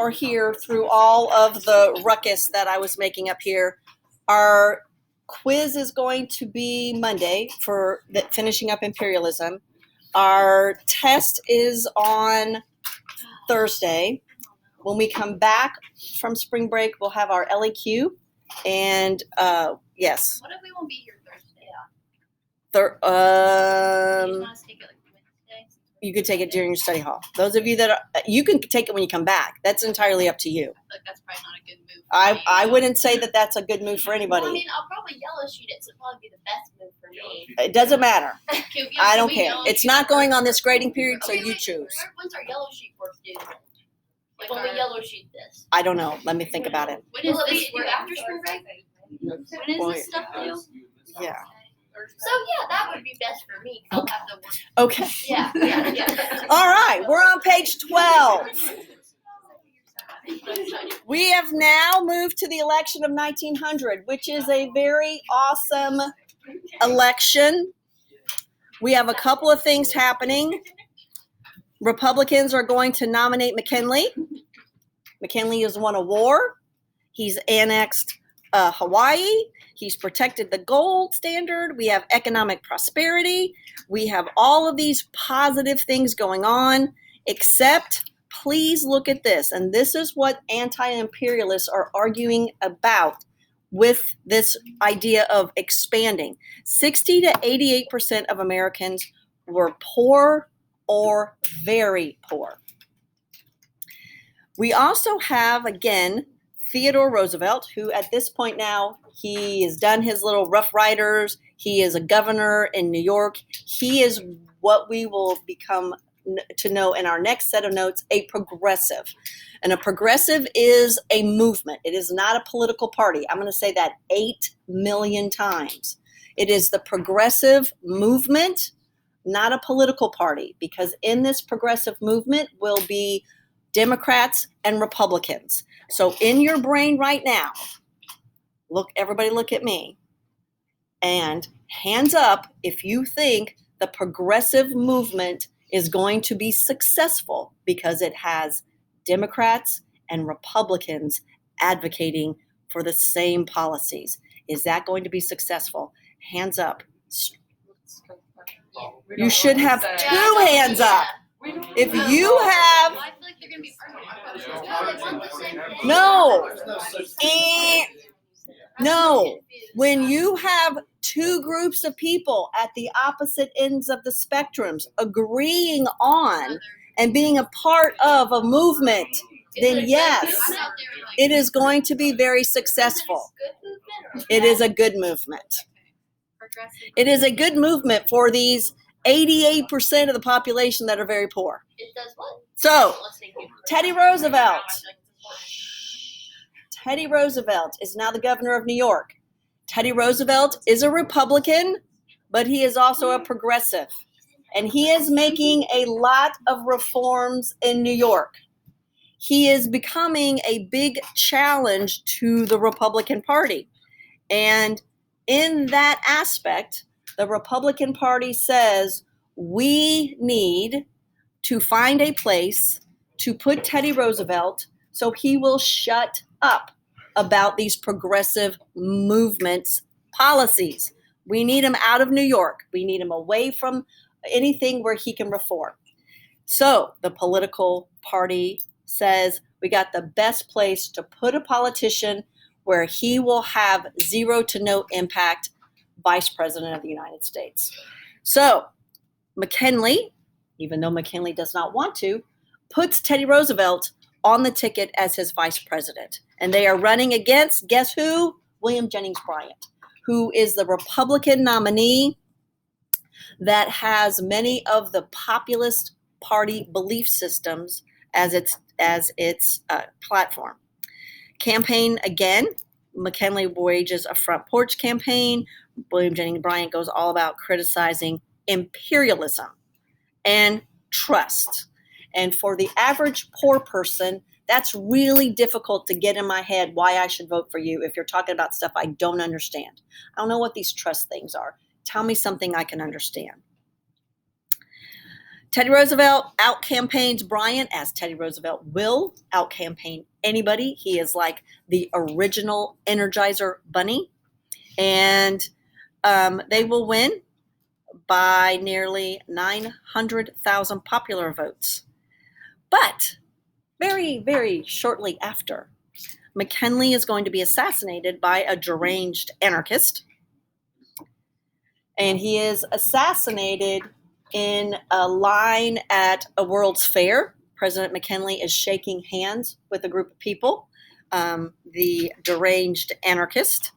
are here through all of the ruckus that I was making up here, our quiz is going to be Monday for finishing up imperialism. Our test is on Thursday. When we come back from spring break, we'll have our LEQ. And yes. What if we won't be here Thursday? Do you want us to take it like Wednesday? You could take it during your study hall. Those of you that you can take it when you come back. That's entirely up to you. I feel like that's probably not a good move for me. I wouldn't say that that's a good move for anybody. Well, I mean, I'll probably yellow sheet it, so it'll probably be the best move for me. It doesn't matter. I don't we care. yellow It's sheet not it going first? on this grading period, so Okay, you wait, choose. When's our yellow sheet work due? Like when we yellow sheet this. I don't know. Let me think about it. When is this due after spring break? When is this stuff due? Yeah. So yeah, that would be best for me. I'll have to work. Okay. Yeah. All right. We're on page 12. We have now moved to the election of 1900, which is a very awesome election. We have a couple of things happening. Republicans are going to nominate McKinley. McKinley has won a war. He's annexed Hawaii. He's protected the gold standard. We have economic prosperity. We have all of these positive things going on, except please look at this. And this is what anti-imperialists are arguing about with this idea of expanding. 60 to 88% of Americans were poor or very poor. We also have, again, Theodore Roosevelt, who at this point now, he has done his little Rough Riders. He is a governor in New York. He is what we will become to know in our next set of notes, a progressive. And a progressive is a movement. It is not a political party. I'm going to say that 8 million times. It is the progressive movement, not a political party, because in this progressive movement will be Democrats and Republicans. So in your brain right now, everybody look at me, and hands up if you think the progressive movement is going to be successful because it has Democrats and Republicans advocating for the same policies. Is that going to be successful? Hands up. You should have 2 hands up. If you have, I feel like they're gonna be no. When you have 2 groups of people at the opposite ends of the spectrums agreeing on and being a part of a movement, then yes, it is going to be very successful. It is a good movement. It is a good movement for these 88% of the population that are very poor. It does what? So, Teddy Roosevelt. Teddy Roosevelt is now the governor of New York. Teddy Roosevelt is a Republican, but he is also a progressive. And he is making a lot of reforms in New York. He is becoming a big challenge to the Republican Party. And in that aspect, the Republican Party says we need to find a place to put Teddy Roosevelt so he will shut up about these progressive movements policies. We need him out of New York. We need him away from anything where he can reform. So the political party says we got the best place to put a politician where he will have 0 to no impact, Vice President of the United States. So McKinley, even though McKinley does not want to, puts Teddy Roosevelt on the ticket as his vice president. And they are running against, guess who? William Jennings Bryan, who is the Republican nominee that has many of the populist party belief systems as its platform. Campaign again, McKinley wages a front porch campaign. William Jennings Bryan goes all about criticizing imperialism and trust. And for the average poor person, that's really difficult to get in my head why I should vote for you if you're talking about stuff I don't understand. I don't know what these trust things are. Tell me something I can understand. Teddy Roosevelt out-campaigns Bryant, as Teddy Roosevelt will out-campaign anybody. He is like the original Energizer Bunny. And they will win by nearly 900,000 popular votes. But very, very shortly after, McKinley is going to be assassinated by a deranged anarchist. And he is assassinated in a line at a World's Fair. President McKinley is shaking hands with a group of people. The deranged anarchist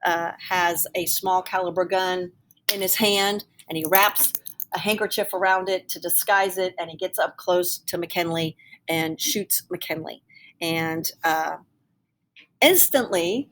has a small caliber gun in his hand, and he wraps a handkerchief around it to disguise it, and he gets up close to McKinley and shoots McKinley. And instantly,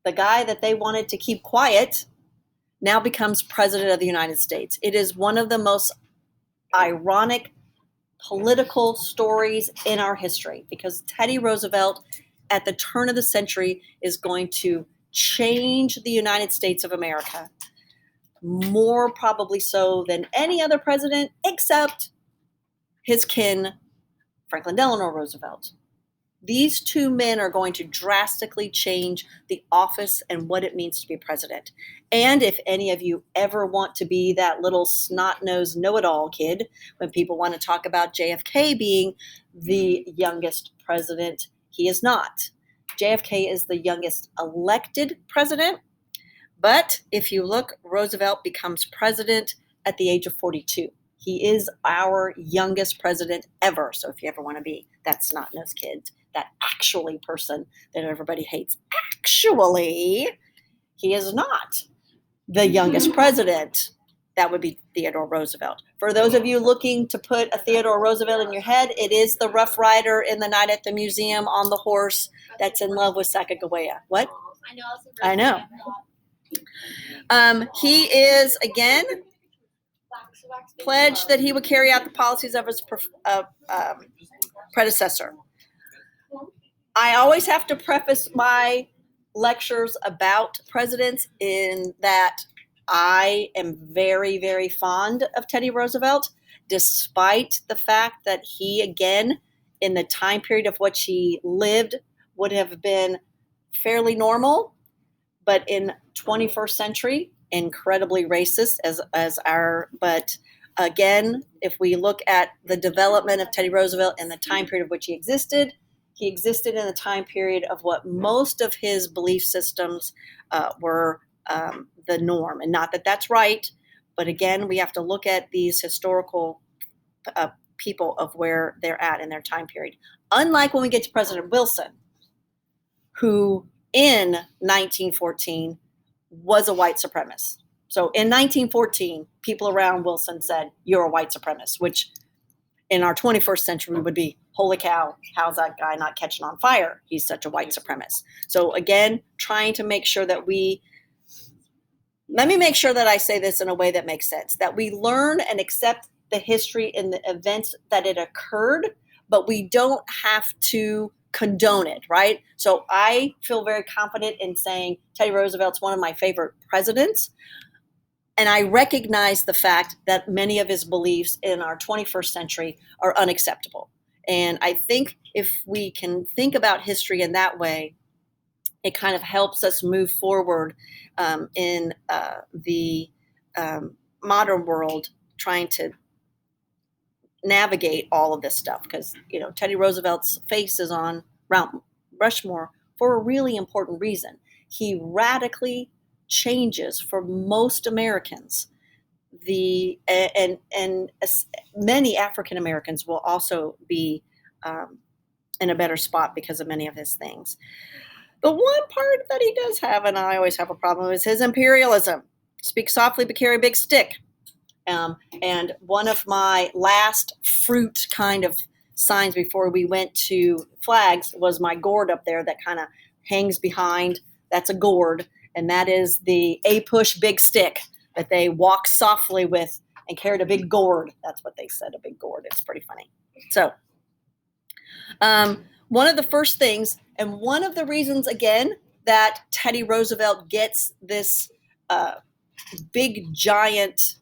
the guy that they wanted to keep quiet now becomes president of the United States. It is one of the most ironic political stories in our history, because Teddy Roosevelt at the turn of the century is going to change the United States of America, more probably so than any other president except his kin, Franklin Delano Roosevelt. These two men are going to drastically change the office and what it means to be president. And if any of you ever want to be that little snot-nosed know-it-all kid, when people want to talk about JFK being the youngest president, he is not. JFK is the youngest elected president. But if you look, Roosevelt becomes president at the age of 42. He is our youngest president ever. So if you ever want to be that snot-nosed kid, that actually person that everybody hates, actually, he is not the youngest president. That would be Theodore Roosevelt. For those of you looking to put a Theodore Roosevelt in your head, it is the Rough Rider in The Night at the Museum on the horse that's in love with Sacagawea. What? I know. He is, again, pledged that he would carry out the policies of his predecessor. I always have to preface my lectures about presidents in that I am very, very fond of Teddy Roosevelt, despite the fact that he, again, in the time period of which he lived, would have been fairly normal, but in 21st century, incredibly racist but again, if we look at the development of Teddy Roosevelt and the time period of which he existed in the time period of what most of his belief systems were the norm. And not that that's right, but again, we have to look at these historical people of where they're at in their time period. Unlike when we get to President Wilson, who in 1914 was a white supremacist. So in 1914, people around Wilson said, "You're a white supremacist," which in our 21st century would be, "Holy cow, how's that guy not catching on fire? He's such a white supremacist." So again, trying to make sure that let me make sure that I say this in a way that makes sense, that we learn and accept the history and the events that it occurred, but we don't have to condone it, right? So I feel very confident in saying Teddy Roosevelt's one of my favorite presidents. And I recognize the fact that many of his beliefs in our 21st century are unacceptable. And I think if we can think about history in that way, it kind of helps us move forward in the modern world, trying to navigate all of this stuff. Because, Teddy Roosevelt's face is on Mount Rushmore for a really important reason. He radically changes for most Americans. And many African Americans will also be in a better spot because of many of his things. The one part that he does have, and I always have a problem, is his imperialism. Speak softly, but carry a big stick. And one of my last fruit kind of signs before we went to flags was my gourd up there that kind of hangs behind. That's a gourd. And that is the APUSH big stick that they walk softly with and carried a big gourd. That's what they said, a big gourd. It's pretty funny. So one of the first things, and one of the reasons, again, that Teddy Roosevelt gets this big, giant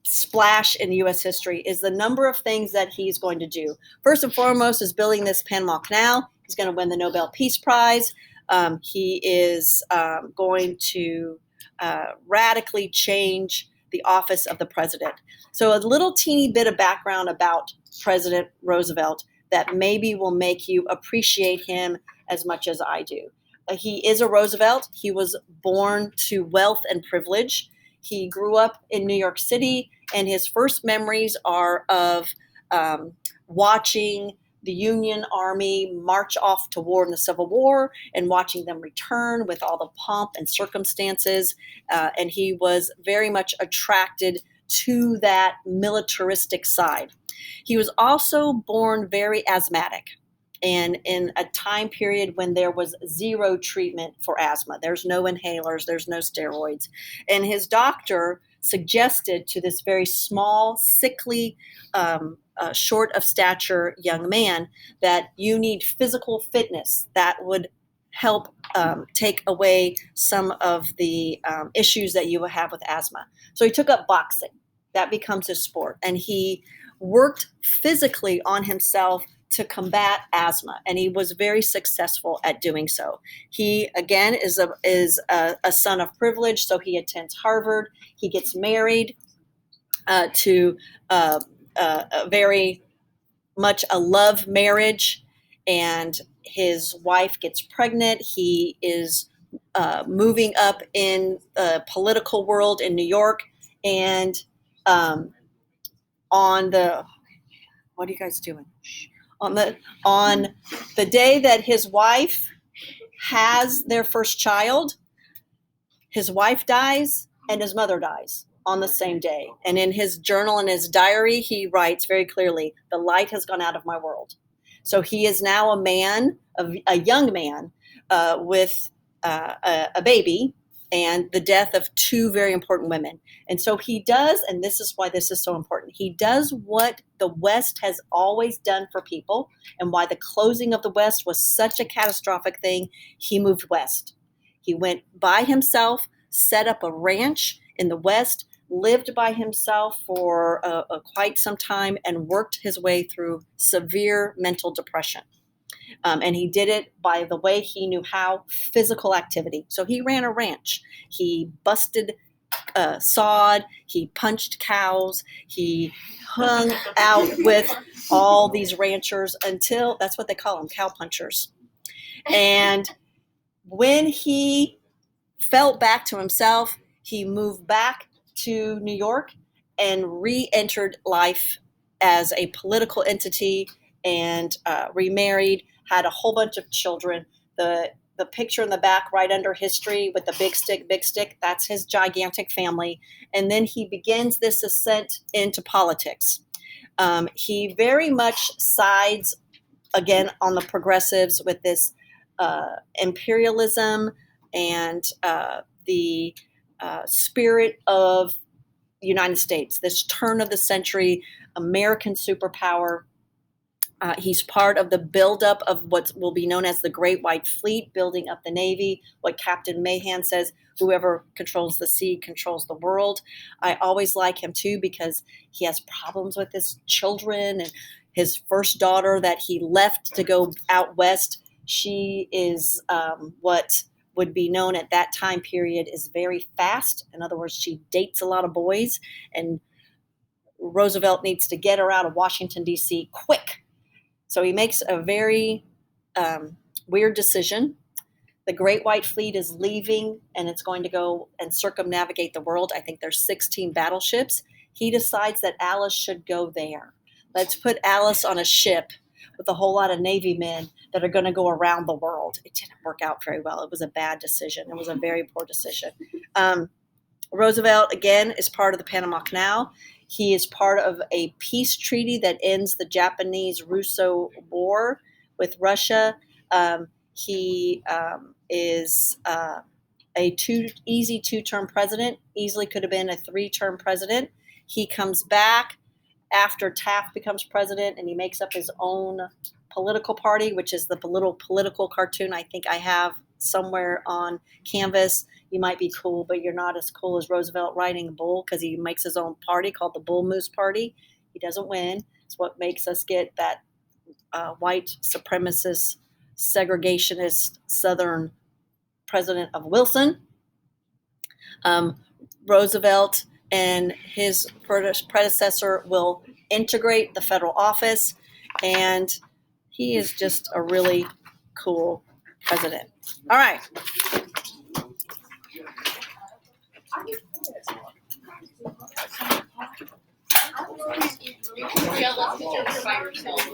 splash in U.S. history is the number of things that he's going to do. First and foremost is building this Panama Canal. He's going to win the Nobel Peace Prize. He is going to radically change the office of the president. So a little teeny bit of background about President Roosevelt that maybe will make you appreciate him as much as I do. He is a Roosevelt. He was born to wealth and privilege. He grew up in New York City, and his first memories are of watching the Union Army march off to war in the Civil War and watching them return with all the pomp and circumstances. And he was very much attracted to that militaristic side. He was also born very asthmatic, and in a time period when there was zero treatment for asthma. There's no inhalers, there's no steroids. And his doctor suggested to this very small, sickly, short of stature young man that you need physical fitness that would help take away some of the issues that you will have with asthma. So he took up boxing. That becomes his sport. And he worked physically on himself to combat asthma, and he was very successful at doing so. He, again, is a son of privilege, so he attends Harvard. He gets married to a very much a love marriage, and his wife gets pregnant. He is moving up in the political world in New York, and on the, what are you guys doing? On the day that his wife has their first child, his wife dies and his mother dies on the same day. And in his journal and his diary, he writes very clearly, "The light has gone out of my world." So he is now a young man with a baby, and the death of two very important women. And so he does, and this is why this is so important, he does what the West has always done for people, and why the closing of the West was such a catastrophic thing. He moved west. He went by himself, set up a ranch in the West, lived by himself for quite some time, and worked his way through severe mental depression. And he did it by the way he knew how, physical activity. So he ran a ranch. He busted sod. He punched cows. He hung out with all these ranchers until, that's what they call them, cow punchers. And when he felt back to himself, he moved back to New York and re-entered life as a political entity, and remarried, had a whole bunch of children. The picture in the back right under history with the big stick, that's his gigantic family. And then he begins this ascent into politics. He very much sides, again, on the progressives with this imperialism and the spirit of the United States, this turn of the century American superpower. He's part of the buildup of what will be known as the Great White Fleet, building up the Navy. What Captain Mahan says, whoever controls the sea controls the world. I always like him too because he has problems with his children, and his first daughter that he left to go out west, she is what would be known at that time period is very fast. In other words, she dates a lot of boys, and Roosevelt needs to get her out of Washington, D.C. quick. So he makes a very weird decision. The Great White Fleet is leaving, and it's going to go and circumnavigate the world. I think there's 16 battleships. He decides that Alice should go there. Let's put Alice on a ship with a whole lot of Navy men that are going to go around the world. It didn't work out very well. It was a bad decision. It was a very poor decision. Roosevelt, again, is part of the Panama Canal. He is part of a peace treaty that ends the Japanese-Russo War with Russia. He is a easy two-term president, easily could have been a three-term president. He comes back after Taft becomes president, and he makes up his own political party, which is the little political cartoon I think I have somewhere on canvas, you might be cool, but you're not as cool as Roosevelt riding a bull, because he makes his own party called the Bull Moose Party. He doesn't win. It's what makes us get that white supremacist, segregationist Southern president of Wilson. Roosevelt and his predecessor will integrate the federal office, and he is just a really cool president. All right. You're jealous because you're by yourself.